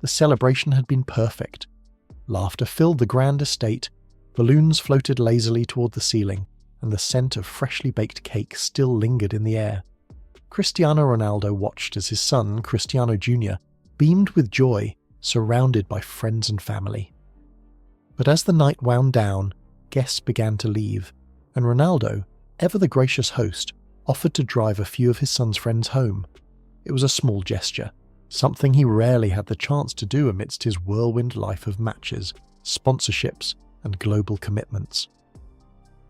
The celebration had been perfect. Laughter filled the grand estate, balloons floated lazily toward the ceiling, and the scent of freshly baked cake still lingered in the air. Cristiano Ronaldo watched as his son, Cristiano Jr., beamed with joy, surrounded by friends and family. But as the night wound down, guests began to leave, and Ronaldo, ever the gracious host, offered to drive a few of his son's friends home. It was a small gesture, something he rarely had the chance to do amidst his whirlwind life of matches, sponsorships, and global commitments.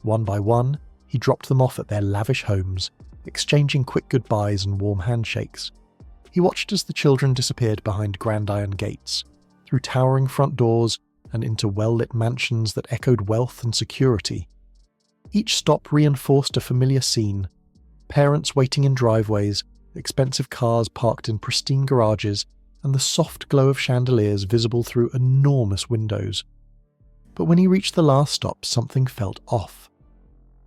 One by one, he dropped them off at their lavish homes, exchanging quick goodbyes and warm handshakes. He watched as the children disappeared behind grand iron gates, through towering front doors and into well-lit mansions that echoed wealth and security. Each stop reinforced a familiar scene: parents waiting in driveways, expensive cars parked in pristine garages, and the soft glow of chandeliers visible through enormous windows. But when he reached the last stop, something felt off.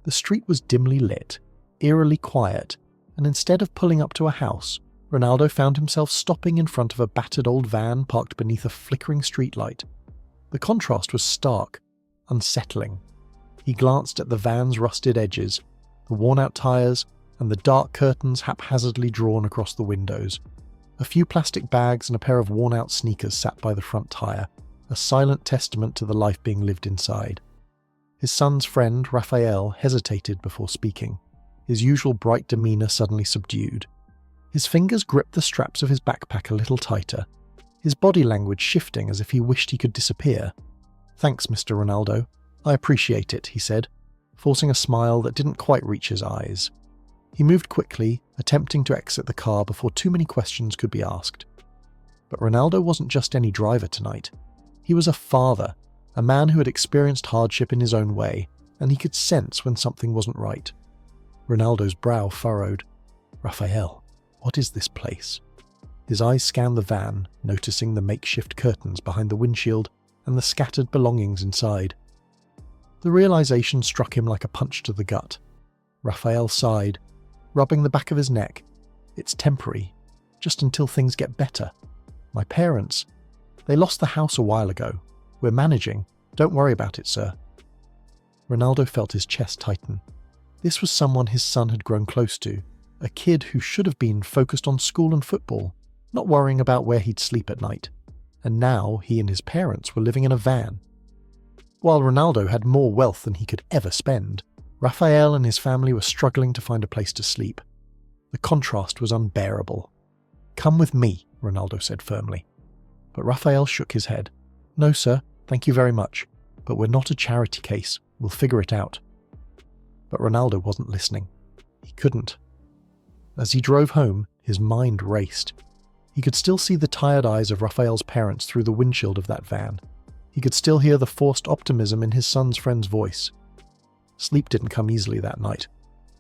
The street was dimly lit, eerily quiet, and instead of pulling up to a house, Ronaldo found himself stopping in front of a battered old van parked beneath a flickering streetlight. The contrast was stark, unsettling. He glanced at the van's rusted edges, the worn-out tires, and the dark curtains haphazardly drawn across the windows. A few plastic bags and a pair of worn-out sneakers sat by the front tire, a silent testament to the life being lived inside. His son's friend, Raphael, hesitated before speaking, his usual bright demeanour suddenly subdued. His fingers gripped the straps of his backpack a little tighter, his body language shifting as if he wished he could disappear. "Thanks, Mr. Ronaldo. I appreciate it," he said, forcing a smile that didn't quite reach his eyes. He moved quickly, attempting to exit the car before too many questions could be asked. But Ronaldo wasn't just any driver tonight. He was a father, a man who had experienced hardship in his own way, and he could sense when something wasn't right. Ronaldo's brow furrowed. "Raphael, what is this place?" His eyes scanned the van, noticing the makeshift curtains behind the windshield and the scattered belongings inside. The realization struck him like a punch to the gut. Raphael sighed, rubbing the back of his neck. "It's temporary, just until things get better. My parents, they lost the house a while ago. We're managing. Don't worry about it, sir." Ronaldo felt his chest tighten. This was someone his son had grown close to, a kid who should have been focused on school and football, not worrying about where he'd sleep at night. And now he and his parents were living in a van. While Ronaldo had more wealth than he could ever spend, Raphael and his family were struggling to find a place to sleep. The contrast was unbearable. "Come with me," Ronaldo said firmly. But Raphael shook his head. "No, sir, thank you very much, but we're not a charity case. We'll figure it out." But Ronaldo wasn't listening. He couldn't. As he drove home, his mind raced. He could still see the tired eyes of Raphael's parents through the windshield of that van. He could still hear the forced optimism in his son's friend's voice. Sleep didn't come easily that night.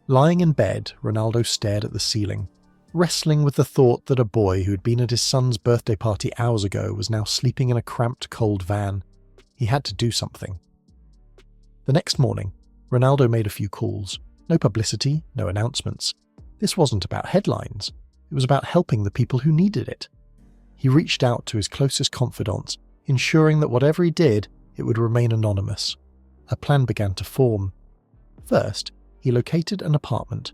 Lying in bed, Ronaldo stared at the ceiling, wrestling with the thought that a boy who had been at his son's birthday party hours ago was now sleeping in a cramped, cold van. He had to do something. The next morning, Ronaldo made a few calls. No publicity, no announcements. This wasn't about headlines. It was about helping the people who needed it. He reached out to his closest confidants, ensuring that whatever he did, it would remain anonymous. A plan began to form. First, he located an apartment,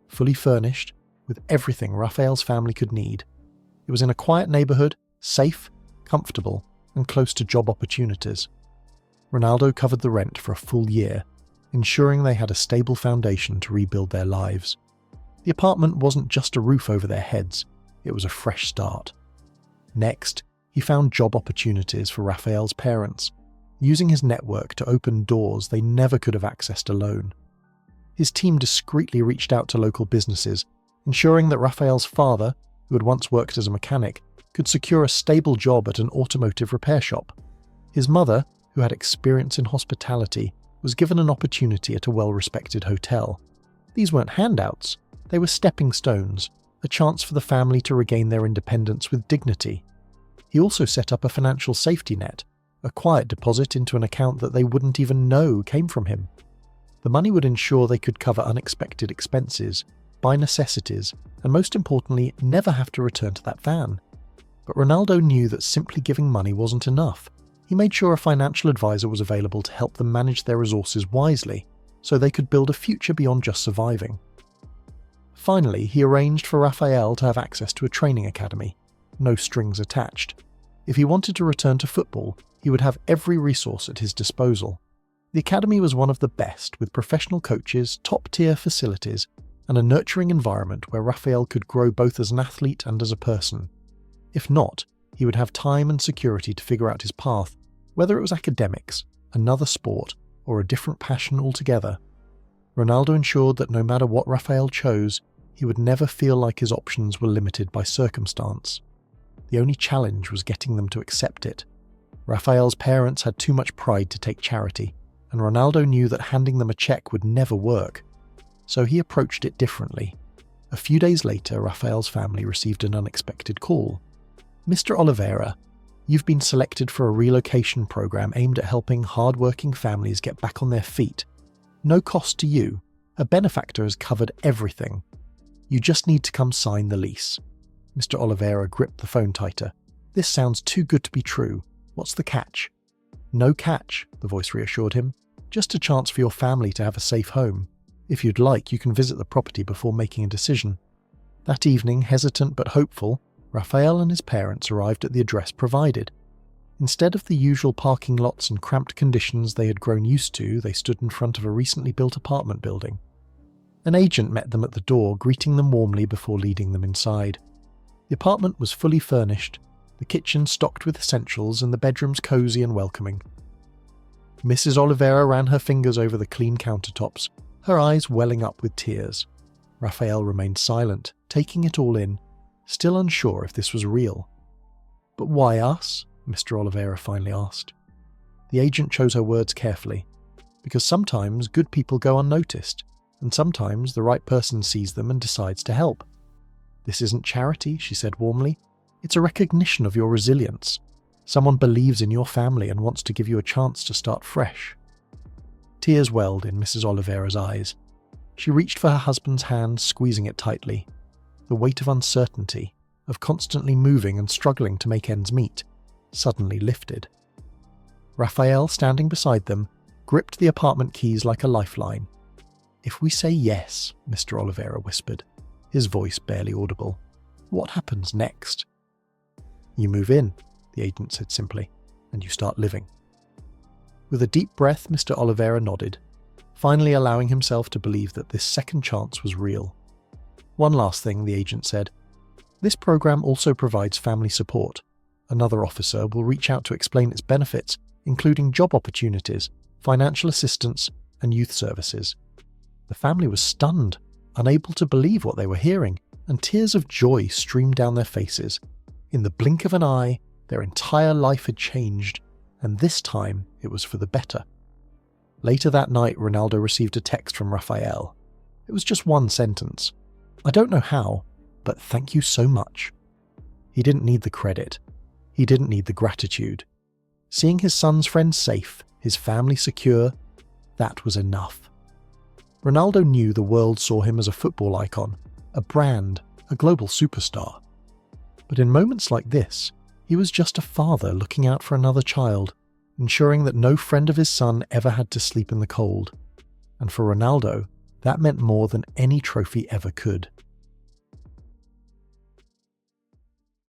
fully furnished, with everything Raphael's family could need. It was in a quiet neighborhood, safe, comfortable, and close to job opportunities. Ronaldo covered the rent for a full year, ensuring they had a stable foundation to rebuild their lives. The apartment wasn't just a roof over their heads, it was a fresh start. Next, he found job opportunities for Raphael's parents, using his network to open doors they never could have accessed alone. His team discreetly reached out to local businesses, ensuring that Raphael's father, who had once worked as a mechanic, could secure a stable job at an automotive repair shop. His mother, who had experience in hospitality, was given an opportunity at a well-respected hotel. These weren't handouts, they were stepping stones, a chance for the family to regain their independence with dignity. He also set up a financial safety net, a quiet deposit into an account that they wouldn't even know came from him. The money would ensure they could cover unexpected expenses, buy necessities, and most importantly, never have to return to that van. But Ronaldo knew that simply giving money wasn't enough. He made sure a financial advisor was available to help them manage their resources wisely, so they could build a future beyond just surviving. Finally, he arranged for Raphael to have access to a training academy, no strings attached. If he wanted to return to football, he would have every resource at his disposal. The academy was one of the best, with professional coaches, top-tier facilities, and a nurturing environment where Raphael could grow both as an athlete and as a person. If not, he would have time and security to figure out his path, whether it was academics, another sport, or a different passion altogether. Ronaldo ensured that no matter what Raphael chose, he would never feel like his options were limited by circumstance. The only challenge was getting them to accept it. Raphael's parents had too much pride to take charity, and Ronaldo knew that handing them a check would never work. So he approached it differently. A few days later, Raphael's family received an unexpected call. "Mr. Oliveira, you've been selected for a relocation program aimed at helping hard-working families get back on their feet. No cost to you. A benefactor has covered everything. You just need to come sign the lease." Mr. Oliveira gripped the phone tighter. "This sounds too good to be true. What's the catch?" "No catch," the voice reassured him. "Just a chance for your family to have a safe home. If you'd like, you can visit the property before making a decision." That evening, hesitant but hopeful, Raphael and his parents arrived at the address provided. Instead of the usual parking lots and cramped conditions they had grown used to, they stood in front of a recently built apartment building. An agent met them at the door, greeting them warmly before leading them inside. The apartment was fully furnished, the kitchen stocked with essentials and the bedrooms cozy and welcoming. Mrs. Oliveira ran her fingers over the clean countertops, her eyes welling up with tears. Raphael remained silent, taking it all in, still unsure if this was real. "But why us?" Mr. Oliveira finally asked. The agent chose her words carefully, because sometimes good people go unnoticed, and sometimes the right person sees them and decides to help. "This isn't charity," she said warmly. "It's a recognition of your resilience. Someone believes in your family and wants to give you a chance to start fresh." Tears welled in Mrs. Oliveira's eyes. She reached for her husband's hand, squeezing it tightly. The weight of uncertainty, of constantly moving and struggling to make ends meet, suddenly lifted. Raphael, standing beside them, gripped the apartment keys like a lifeline. "If we say yes," Mr. Oliveira whispered, his voice barely audible, "what happens next?" "You move in," the agent said simply, "and you start living." With a deep breath, Mr. Oliveira nodded, finally allowing himself to believe that this second chance was real. "One last thing," the agent said. "This program also provides family support. Another officer will reach out to explain its benefits, including job opportunities, financial assistance, and youth services." The family was stunned, unable to believe what they were hearing, and tears of joy streamed down their faces. In the blink of an eye, their entire life had changed, and this time it was for the better. Later that night, Ronaldo received a text from Raphael. It was just one sentence. "I don't know how, but thank you so much." He didn't need the credit. He didn't need the gratitude. Seeing his son's friends safe, his family secure, that was enough. Ronaldo knew the world saw him as a football icon, a brand, a global superstar. But in moments like this, he was just a father looking out for another child, ensuring that no friend of his son ever had to sleep in the cold. And for Ronaldo, that meant more than any trophy ever could.